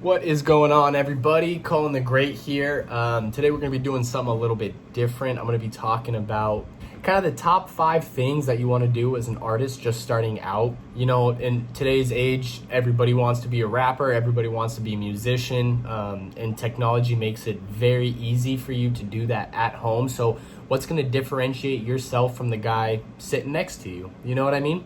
What is going on, everybody? Cullen the Great here. Today we're going to be doing something a little bit different. I'm going to be talking about kind of the top 5 things that you want to do as an artist just starting out. You know, in today's age, everybody wants to be a rapper, everybody wants to be a musician, and technology makes it very easy for you to do that at home. So what's going to differentiate yourself from the guy sitting next to you? You know what I mean?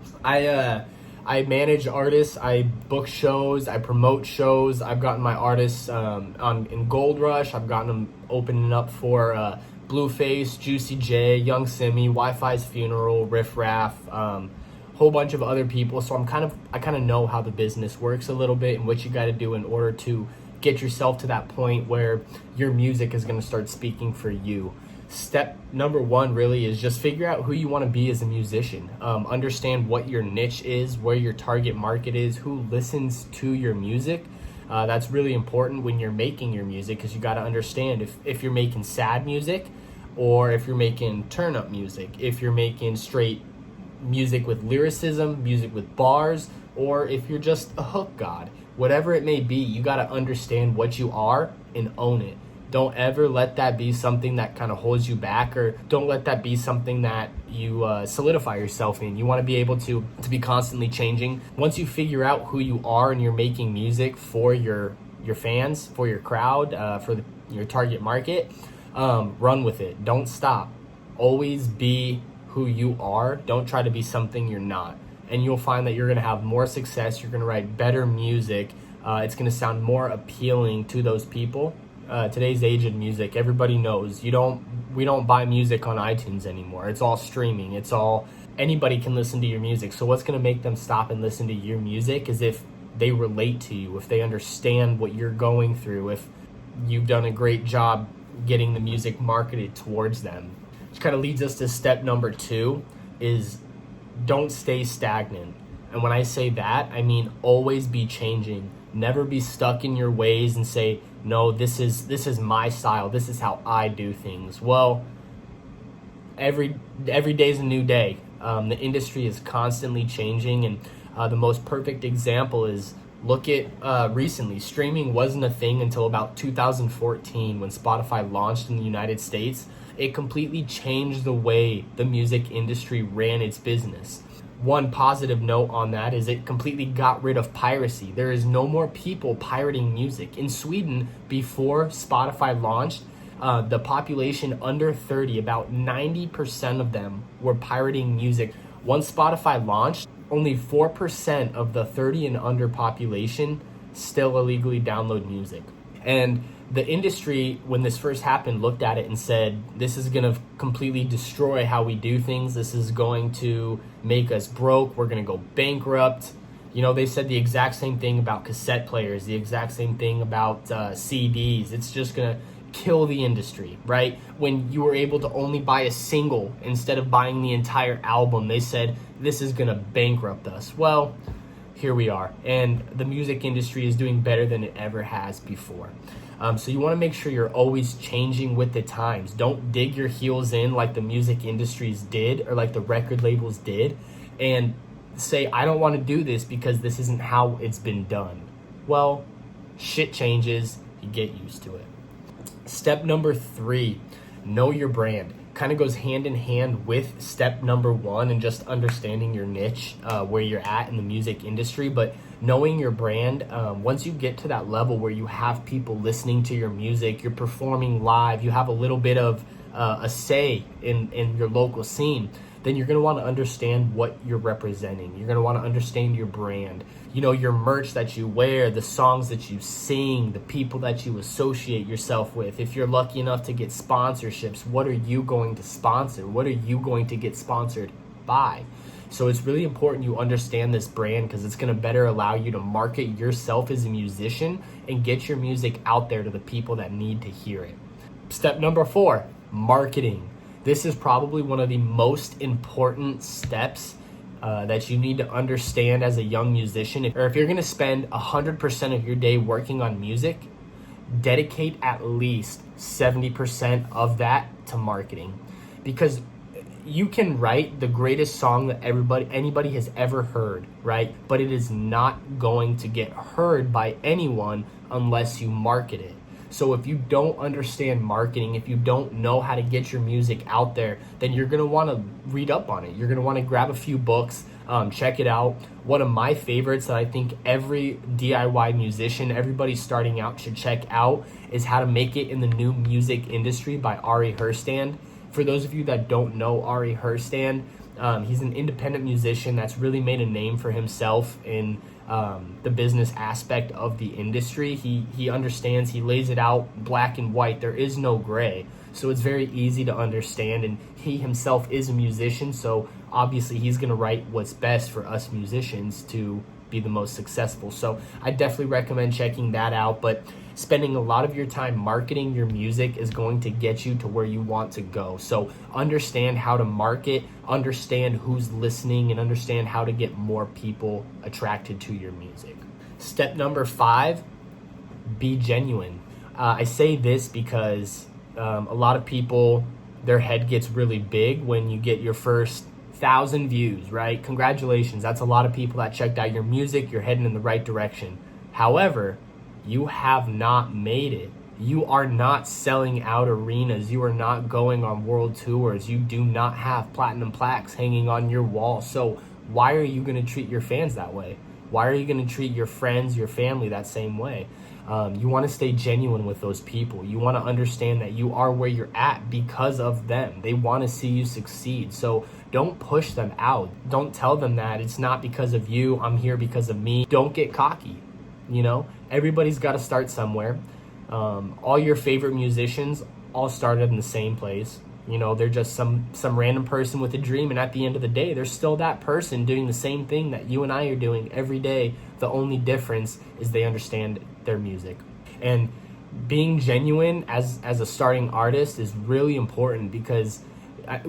I manage artists, I book shows, I promote shows. I've gotten my artists in Gold Rush. I've gotten them opening up for Blueface, Juicy J, Young Simmie, WIFISFUNERAL, RiFF RaFF, whole bunch of other people. So I kind of know how the business works a little bit and what you got to do in order to get yourself to that point where your music is going to start speaking for you. Step number 1 really is just figure out who you want to be as a musician. Understand what your niche is, where your target market is, who listens to your music. That's really important when you're making your music, because you got to understand if you're making sad music or if you're making turn up music, if you're making straight music with lyricism, music with bars, or if you're just a hook god. Whatever it may be, you got to understand what you are and own it. Don't ever let that be something that kind of holds you back, or don't let that be something that you solidify yourself in. You want to be able to be constantly changing. Once you figure out who you are and you're making music for your fans, for your crowd, for your target market, run with it. Don't stop. Always be who you are. Don't try to be something you're not. And you'll find that you're going to have more success. You're going to write better music. It's going to sound more appealing to those people. Today's age of music, everybody knows we don't buy music on iTunes anymore. It's all streaming. It's all, anybody can listen to your music. So what's going to make them stop and listen to your music is if they relate to you, if they understand what you're going through, if you've done a great job getting the music marketed towards them. Which kind of leads us to step number 2 is don't stay stagnant. And when I say that, I mean always be changing. Never be stuck in your ways and say, no, this is my style. This is how I do things. Well, every day's a new day. The industry is constantly changing, and the most perfect example is look at recently. Streaming wasn't a thing until about 2014 when Spotify launched in the United States. It completely changed the way the music industry ran its business. One positive note on that is it completely got rid of piracy. There is no more people pirating music. In Sweden, before Spotify launched, the population under 30, about 90% of them were pirating music. Once Spotify launched, only 4% of the 30 and under population still illegally download music. And the industry, when this first happened, looked at it and said, this is going to completely destroy how we do things. This is going to make us broke. We're going to go bankrupt. You know, they said the exact same thing about cassette players, the exact same thing about CDs. It's just going to kill the industry, right? When you were able to only buy a single instead of buying the entire album, they said, this is going to bankrupt us. Well, here we are. And the music industry is doing better than it ever has before. So you want to make sure you're always changing with the times. Don't dig your heels in like the music industries did or like the record labels did and say, I don't want to do this because this isn't how it's been done. Well, shit changes. You get used to it. Step number 3, know your brand. Kind of goes hand in hand with step number 1 and just understanding your niche, where you're at in the music industry. But knowing your brand, once you get to that level where you have people listening to your music, you're performing live, you have a little bit of a say in your local scene, then you're going to want to understand what you're representing. You're going to want to understand your brand. You know, your merch that you wear, the songs that you sing, the people that you associate yourself with. If you're lucky enough to get sponsorships, what are you going to sponsor? What are you going to get sponsored by? So it's really important you understand this brand, because it's going to better allow you to market yourself as a musician and get your music out there to the people that need to hear it. Step number 4, marketing. This is probably one of the most important steps that you need to understand as a young musician. Or if you're going to spend 100% of your day working on music, dedicate at least 70% of that to marketing. Because you can write the greatest song that anybody has ever heard, right? But it is not going to get heard by anyone unless you market it. So if you don't understand marketing, if you don't know how to get your music out there, then you're going to want to read up on it. You're going to want to grab a few books, check it out. One of my favorites that I think every DIY musician, everybody starting out should check out is How to Make It in the New Music Industry by Herstand. For those of you that don't know Herstand, he's an independent musician that's really made a name for himself in the business aspect of the industry. He understands, he lays it out black and white. There is no gray. So it's very easy to understand, and he himself is a musician, so obviously he's going to write what's best for us musicians to be the most successful. So I definitely recommend checking that out, but spending a lot of your time marketing your music is going to get you to where you want to go. So understand how to market, understand who's listening, and understand how to get more people attracted to your music. Step number 5, be genuine. I say this because a lot of people, their head gets really big when you get your first 1,000 views, right? Congratulations. That's a lot of people that checked out your music. You're heading in the right direction. However, you have not made it. You are not selling out arenas. You are not going on world tours. You do not have platinum plaques hanging on your wall. So why are you going to treat your fans that way? Why are you going to treat your friends, your family that same way? You want to stay genuine with those people. You want to understand that you are where you're at because of them. They want to see you succeed. So don't push them out. Don't tell them that it's not because of you. I'm here because of me. Don't get cocky. You know, everybody's got to start somewhere. All your favorite musicians all started in the same place. You know, they're just some random person with a dream, and at the end of the day, they're still that person doing the same thing that you and I are doing every day. The only difference is they understand their music. And being genuine as a starting artist is really important, because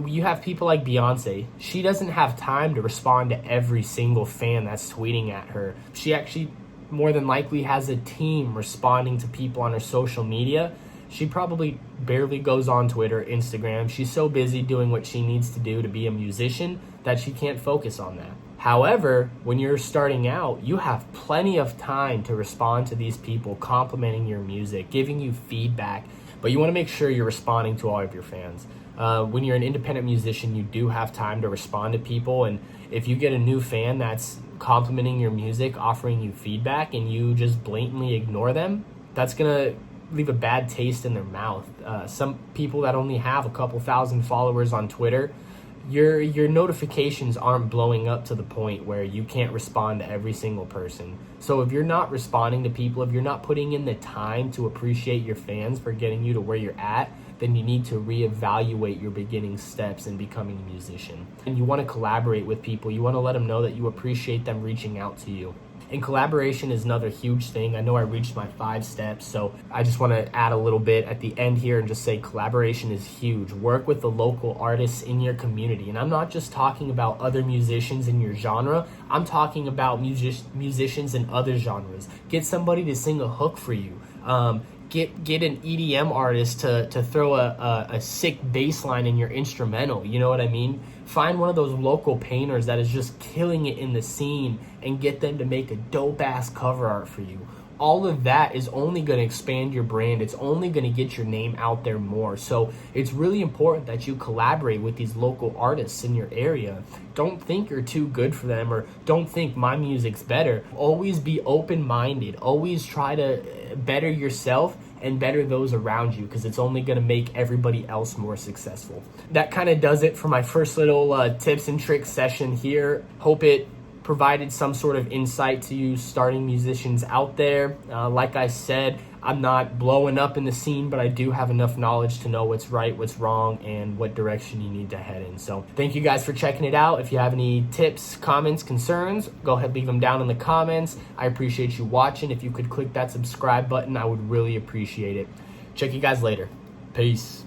you have people like Beyonce. She doesn't have time to respond to every single fan that's tweeting at her. She actually more than likely has a team responding to people on her social media. She probably barely goes on Twitter, Instagram. She's so busy doing what she needs to do to be a musician that she can't focus on that. However, when you're starting out, you have plenty of time to respond to these people complimenting your music, giving you feedback, but you want to make sure you're responding to all of your fans. When you're an independent musician, you do have time to respond to people, and if you get a new fan that's complimenting your music, offering you feedback, and you just blatantly ignore them, that's gonna leave a bad taste in their mouth. Some people that only have a couple thousand followers on Twitter, your notifications aren't blowing up to the point where you can't respond to every single person. So if you're not responding to people, if you're not putting in the time to appreciate your fans for getting you to where you're at, then you need to reevaluate your beginning steps in becoming a musician. And you want to collaborate with people. You want to let them know that you appreciate them reaching out to you. And collaboration is another huge thing. I know I reached my 5 steps, so I just want to add a little bit at the end here and just say collaboration is huge. Work with the local artists in your community. And I'm not just talking about other musicians in your genre. I'm talking about musicians in other genres. Get somebody to sing a hook for you. Get an EDM artist to throw a sick bass line in your instrumental. You know what I mean? Find one of those local painters that is just killing it in the scene and get them to make a dope ass cover art for you. All of that is only going to expand your brand. It's only going to get your name out there more. So it's really important that you collaborate with these local artists in your area. Don't think you're too good for them, or don't think my music's better. Always be open-minded. Always try to better yourself and better those around you, because it's only going to make everybody else more successful. That kind of does it for my first little tips and tricks session here. Hope it provided some sort of insight to you starting musicians out there. Like I said, I'm not blowing up in the scene, but I do have enough knowledge to know what's right, what's wrong, and what direction you need to head in. So thank you guys for checking it out. If you have any tips, comments, concerns, go ahead, leave them down in the comments. I appreciate you watching. If you could click that subscribe button, I would really appreciate it. Check you guys later. Peace.